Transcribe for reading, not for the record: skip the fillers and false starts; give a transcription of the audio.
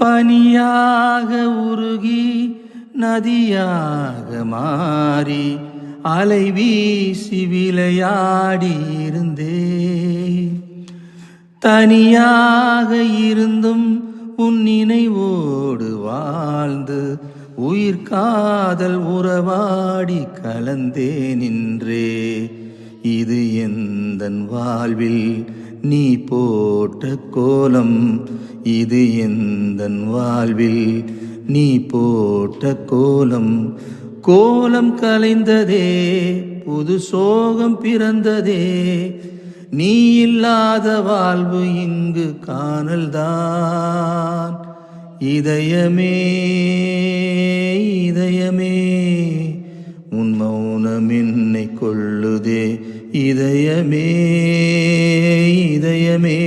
பனியாக உருகி நதியாக மாறி அலை வீசி விளையாடி இருந்தே. தனியாக இருந்தும் உன் நினைவோடு வாழ்ந்து உயிர் காதல் உறவாடி கலந்தே நின்றே. இது எந்தன் வாழ்வில் நீ போட்ட கோலம், இது எந்தன் வாழ்வில் நீ போட்ட கோலம். கோலம் கலைந்ததே, புது சோகம் பிறந்ததே, நீ இல்லாத வாழ்வு இங்கு காணல்தான். இதயமே இதயமே உன் மௌனம் என்னை கொள்ளுதே. இதயமே இதயமே